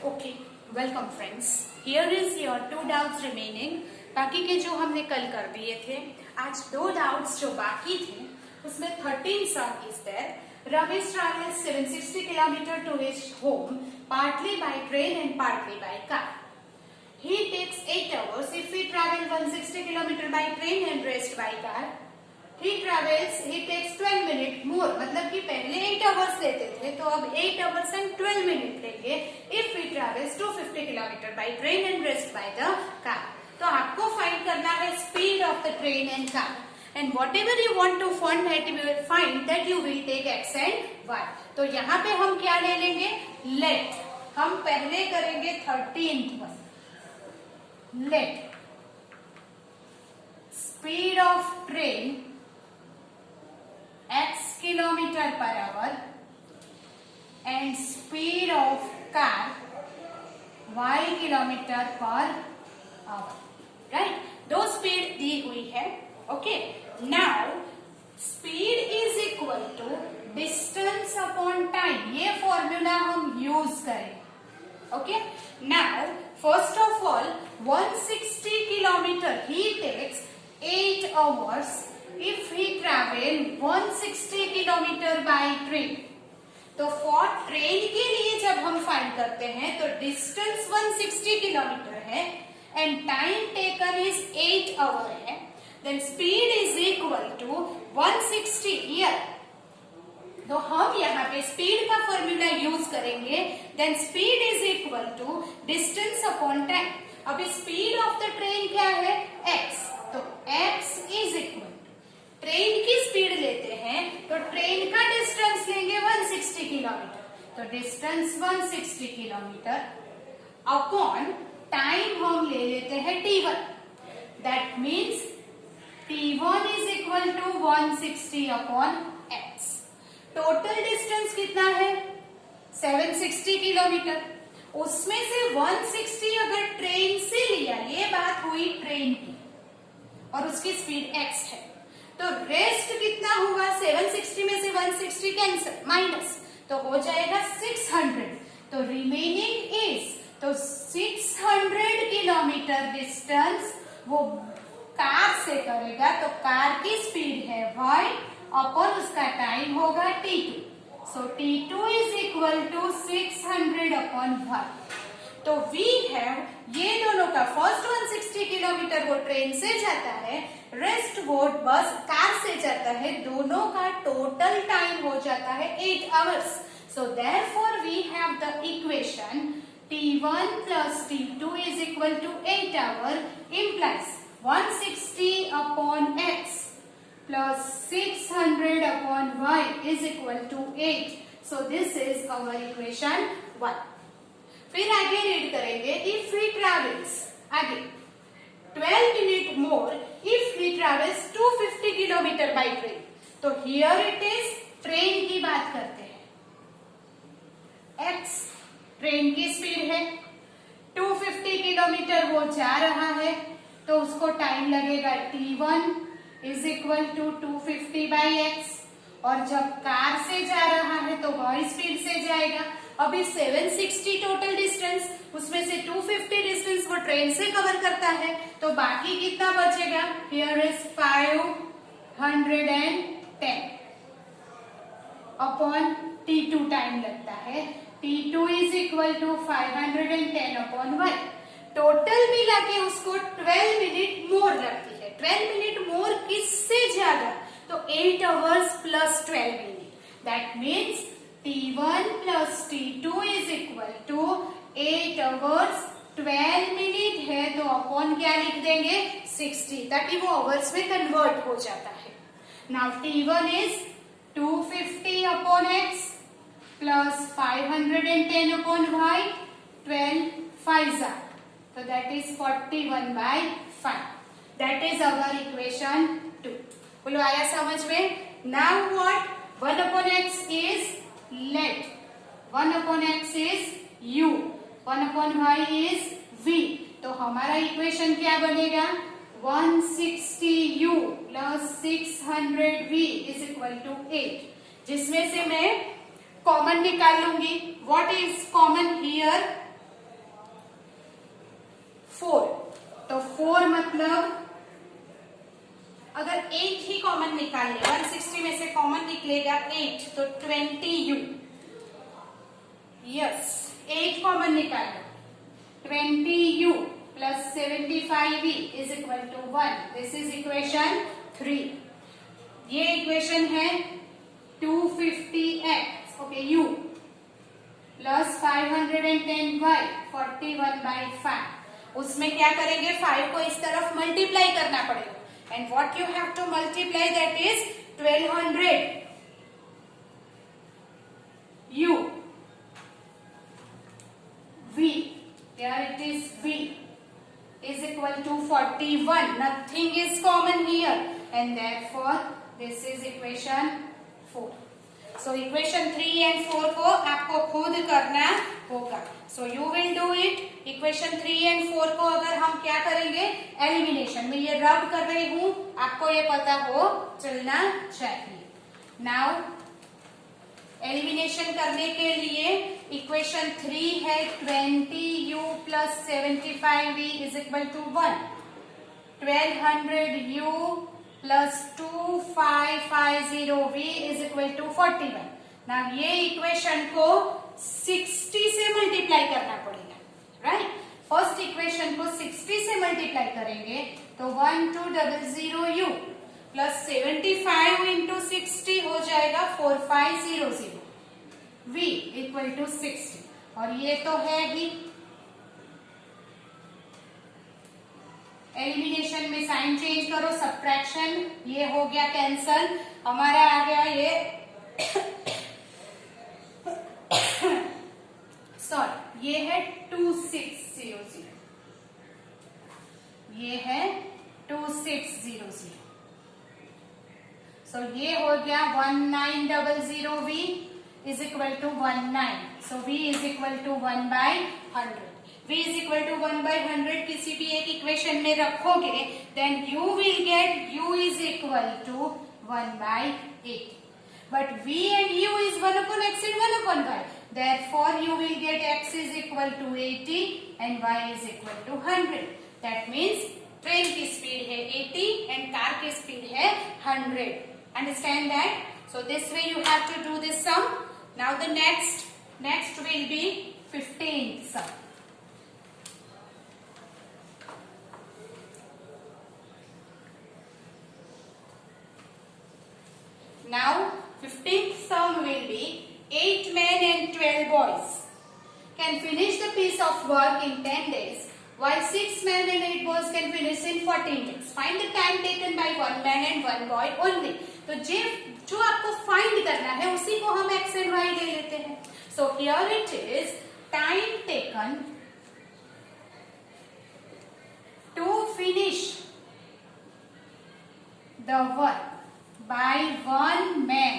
Okay, welcome friends. Here is your 2 doubts remaining. बाकी के जो हमने कल कर दिए थे, आज 2 डाउट्स जो बाकी थे उसमें 13 sum is there. Ramesh travels 760 kilometer to his home, partly by train and partly by car. He takes 8 hours if he travel 160 kilometer by train and rest by car. He takes 12 minutes more. मतलब कि पहले 8 hours लेते थे तो अब 8 hours and 12 minutes लेंगे if he travels 250 kilometer by train and rest by the car. तो आपको फाइंड करना है speed of the train and car. And whatever you want to find that you will take x and y. तो यहाँ पे हम क्या ले लेंगे? Let. हम पहले करेंगे 13th one. Let speed of train x kilometer per hour and speed of car y kilometer per hour. Right? दो स्पीड दी हुई है. Okay, now speed is equal to distance upon time. ये फॉर्मूला हम use करें. Okay, now first of all 160 kilometre he takes 8 hours if he travel 160 kilometre by train. तो for train के लिए जब हम फाइंड करते हैं तो डिस्टेंस 160 किलोमीटर है and time taken is 8 hour है. Then speed is equal to 160 year. तो हम यहाँ पे स्पीड का फॉर्मूला यूज करेंगे. Then speed is equal to distance upon time. अभी स्पीड ऑफ द ट्रेन क्या है? x. तो x इज इक्वल ट्रेन की स्पीड लेते हैं तो ट्रेन का डिस्टेंस लेंगे 160 किलोमीटर. तो डिस्टेंस 160 किलोमीटर अपॉन टाइम हम ले लेते हैं t1. That means t1 is equal to 160 upon x. Total distance कितना है? 760 किलोमीटर. उसमें से 160 अगर ट्रेन से लिया, ये बात हुई ट्रेन की, और उसकी स्पीड x है, तो रेस्ट कितना होगा? 760 में से 160 कैंसिल, माइनस, तो हो जाएगा 600. तो रिमेनिंग इज, तो 600 किलोमीटर डिस्टेंस वो कार से करेगा. तो कार की स्पीड है y अपॉन उसका टाइम होगा t2. So t2 is equal to 600 upon y. तो वी हैव ये दोनों का फर्स्ट 160 किलोमीटर वो ट्रेन से जाता है, रेस्ट वो बस कार से जाता है. दोनों का टोटल टाइम हो जाता है 8 hours. So therefore we have the equation t1 plus t2 is equal to 8 hour implies 160 upon x plus 600 upon y is equal to 8. So this is our equation 1. फिर आगे रीड करेंगे. If he travels आगे 12 minute more if he travels 250 kilometre by train. तो here it is train की बात करते हैं. x train की स्पीड है, 250 किलोमीटर वो जा रहा है, तो उसको टाइम लगेगा t1 is equal to 250 by x. और जब कार से जा रहा है तो वही स्पीड से जाएगा. अभी 760 टोटल डिस्टेंस, उसमें से 250 डिस्टेंस वो ट्रेन से कवर करता है, तो बाकी कितना बचेगा? Here is 510 upon t2 time लगता है. t2 is equal to 510 upon y. Total मिला के उसको 12 मिनट मोर लगती है. 12 मिनट मोर किससे ज्यादा? तो 8 hours plus 12 minutes. That means t1 plus t2 is equal to 8 hours 12 minutes है, तो अपॉन क्या लिख देंगे? 60, ताकि वो आवर्स में कन्वर्ट हो जाता है. Now t1 is 250 upon x plus 510 upon y. 12 5s are, so that is 41 by 5. That is our equation 2. बोलो आया समझ में? Now what? 1 upon x is let, 1 upon x is u, 1 upon y is v. तो हमारा equation क्या बनेगा? 160u plus 600v is equal to 8. जिसमें से मैं कॉमन निकाल लूंगी. What is common here? 4, तो 4 मतलब अगर 8 ही कॉमन निकाल ले, 160 में से कॉमन निकलेगा 8, तो 20u, यस 8 कॉमन निकालो, 20u plus 75v is equal to 1. This is equation 3. ये इक्वेशन है 250x, okay, u plus 510y 41/5. उसमें क्या करेंगे, 5 को इस तरफ मल्टीप्लाई करना पड़ेगा. And what you have to multiply, that is 1200 u v, here it is v is equal to 41. Nothing is common here, and therefore this is equation 4. So equation 3 and 4 को आपको खुद करना होगा. So you will do it. Equation 3 and 4 को अगर हम क्या करेंगे, एलिमिनेशन में, ये रब कर रही हूं, आपको ये पता हो चलना चाहिए. नाउ एलिमिनेशन करने के लिए इक्वेशन 3 है 20u plus 75v is equal to 1. 1200u plus 2550v is equal to 41. ना ये इक्वेशन को 60 से मल्टीप्लाई करना पड़ेगा, राइट. फर्स्ट इक्वेशन को 60 से मल्टीप्लाई करेंगे तो 1200u प्लस 75 इंटू 60 हो जाएगा 4500 v इक्वल टू 60. और ये तो है ही, एलिमिनेशन में साइन चेंज करो, सब्ट्रैक्शन, ये हो गया कैंसल, हमारा आ गया ये सॉरी, ये है 2600, ये है 2600. सो ये हो गया 1900v is equal to 19. So v is equal to 1/100. v is equal to 1/100 किसी भी एक इक्वेशन में रखोगे, then you will get u is equal to 1/8. But v and u is 1 upon x and 1 upon y. Therefore, you will get x is equal to 80 and y is equal to 100. That means train की speed है 80 and car की speed है 100. Understand that? So this way you have to do this sum. Now the next will be 15th sum. Now 15th sum will be 8 men and 12 boys can finish the piece of work in 10 days, while 6 men and 8 boys can finish in 14 days. Find the time taken by 1 man and 1 boy only. तो जो आपको find करना है उसी को हम x and y ले लेते हैं. So here it is time taken to finish the work by 1 man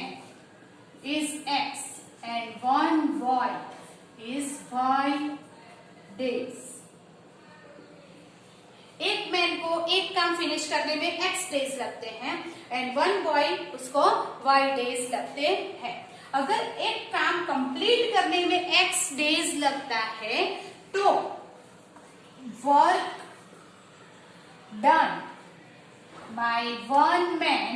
is x and 1 boy is y days. एक मैन को एक काम फिनिश करने में x डेज लगते हैं एंड 1 बॉय उसको y डेज लगते हैं. अगर एक काम कंप्लीट करने में x डेज लगता है तो work done bye 1 man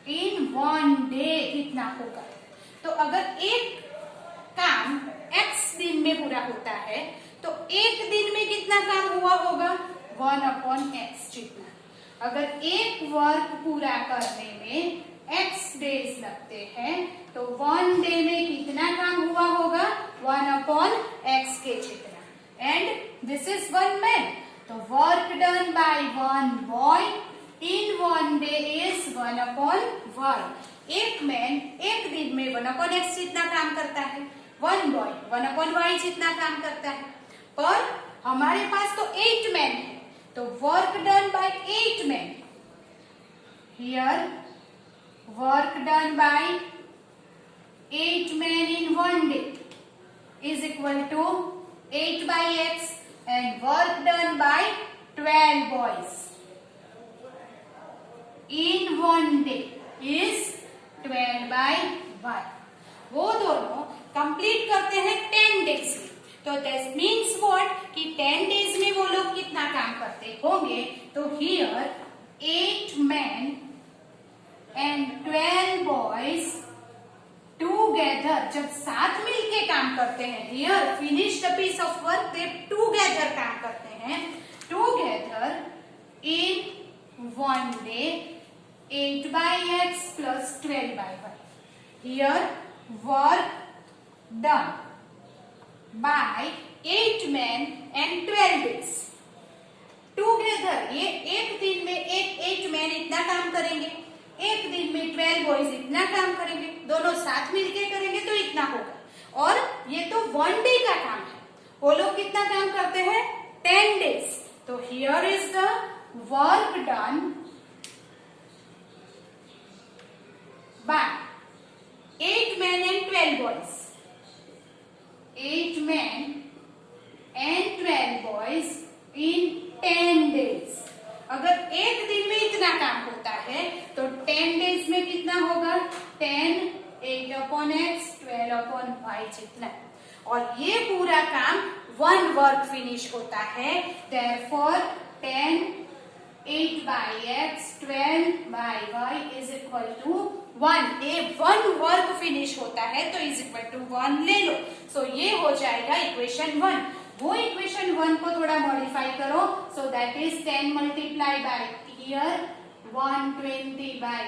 in 1 day कितना होगा. तो अगर एक काम x दिन में पूरा होता है तो एक दिन में कितना काम हुआ होगा, 1/x जितना. अगर एक वर्क पूरा करने में x डेज लगते हैं तो 1 डे में कितना काम हुआ होगा, 1/x के जितना. एंड दिस इज 1 मैन, तो work done bye 1 boy in 1 day is 1/y. एक मैन एक दिन में 1/x जितना काम करता है, 1 बॉय 1/y जितना काम करता है. पर हमारे पास तो 8 मैन है, तो work done by 8 man, here work done by 8 man in 1 day is equal to 8/x and work done by 12 boys in 1 day is 12/y. वो दोनों कंप्लीट करते हैं 10 डेज में. तो दैट मीन्स व्हाट कि 10 डेज में वो लोग कितना काम करते होंगे. तो here 8 men and 12 boys together, जब साथ मिलके काम करते हैं, here finish the piece of work, they together काम करते हैं, together in one day 8/x plus 12/y. Here work done by 8 men and 12 days together. ये एक दिन में 8 men इतना काम करेंगे, एक दिन में 12 बॉयज इतना काम करेंगे, दोनों साथ मिलके करेंगे तो इतना होगा. और ये तो 1 डे का काम है, वो लोग कितना काम करते हैं 10 डेज. तो here is the work done by 8 men and 12 boys. 8 men and 12 boys in 10 days. अगर एक दिन में इतना काम होता है तो 10 डेज में कितना होगा 10 8/x 12/y जितना. और ये पूरा काम 1 वर्क फिनिश होता है. Therefore 10 8/x 12/y is equal to 1. ये 1 वर्क फिनिश होता है तो इज इक्वल टू 1 ले लो. सो ये हो जाएगा इक्वेशन 1. वो इक्वेशन 1 को थोड़ा मॉडिफाई करो. So that is 10 multiply by here 120/y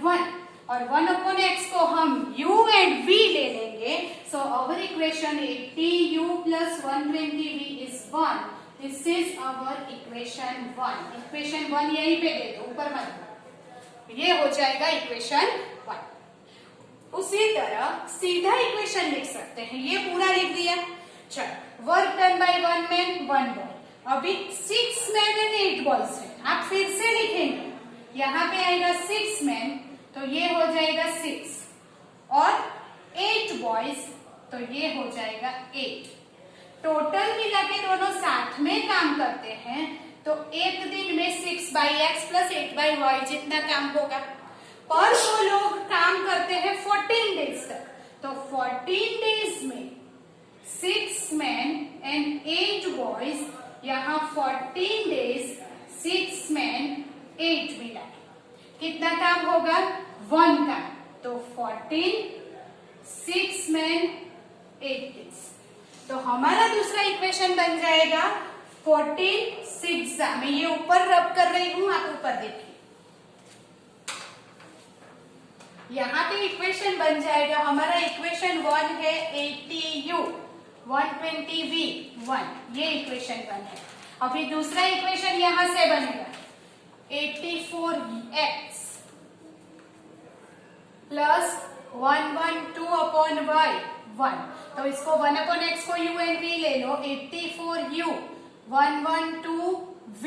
1 और 1/x को हम u एंड v ले लेंगे. So our equation 80u plus 120v is 1. This is our equation 1. Equation 1 यहीं पे दे दो, ऊपर मत. ये हो जाएगा इक्वेशन 1. उसी तरह सीधा इक्वेशन लिख सकते हैं. ये पूरा लिख दिया. चलो work done bye 1 man 1 boy. अभी 6 men and 8 boys है. आप फिर से लिखेंगे, यहाँ पे आएगा 6 men तो ये हो जाएगा 6 और 8 boys तो ये हो जाएगा 8. टोटल मिला के दोनों साथ में काम करते हैं तो एक दिन में 6/x plus 8/y जितना काम होगा. पर वो लोग काम करते हैं 14 डेज तक. तो 14 डेज में 6 men and 8 boys, यहाँ 14 days 6 men 8 मिला कितना काम होगा 1 का. तो 14 6 men 8 days. तो हमारा दूसरा इक्वेशन बन जाएगा 14 6. मैं ये ऊपर रब कर रही हूं, आप ऊपर देखिए. यहाँ पे इक्वेशन बन जाएगा हमारा इक्वेशन 1 है 80u 120v 1. ये इक्वेशन 1 है. अभी दूसरा इक्वेशन यहां से बनेगा 84x प्लस 112/y 1. तो इसको 1/x को u एंड v ले लो. 84u 112v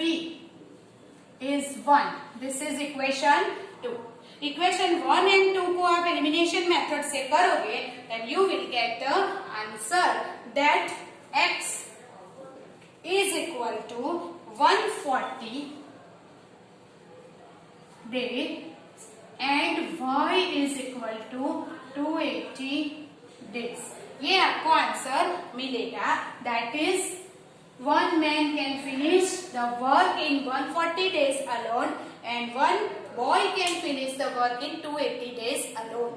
is 1. This is equation 2. Equation 1 and 2 को आप एलिमिनेशन मेथड से करोगे then you will get the answer that x is equal to 140 days and y is equal to 280 days. ये आपको answer मिलेगा. That is 1 man can finish the work in 140 days alone and 1 boy can finish the work in 280 days alone.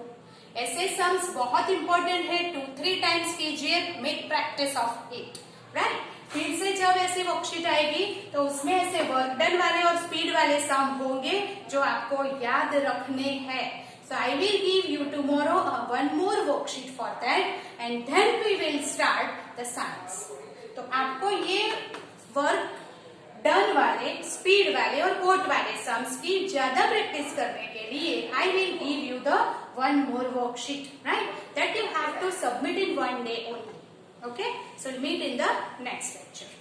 ऐसे sums बहुत important है. 2-3 times कीजिए. Make practice of it. Right. फिर से जब ऐसे वर्कशीट आएगी तो उसमें ऐसे वर्क डन वाले और स्पीड वाले सम होंगे जो आपको याद रखने हैं. So I will give you tomorrow one more worksheet for that and then we will start the sums. तो आपको ये वर्क डन वाले, स्पीड वाले और कोट वाले सम्स की ज्यादा प्रैक्टिस करने के लिए I will give you the one more worksheet, right? That you have to submit in 1 day only. Okay? So meet in the next lecture.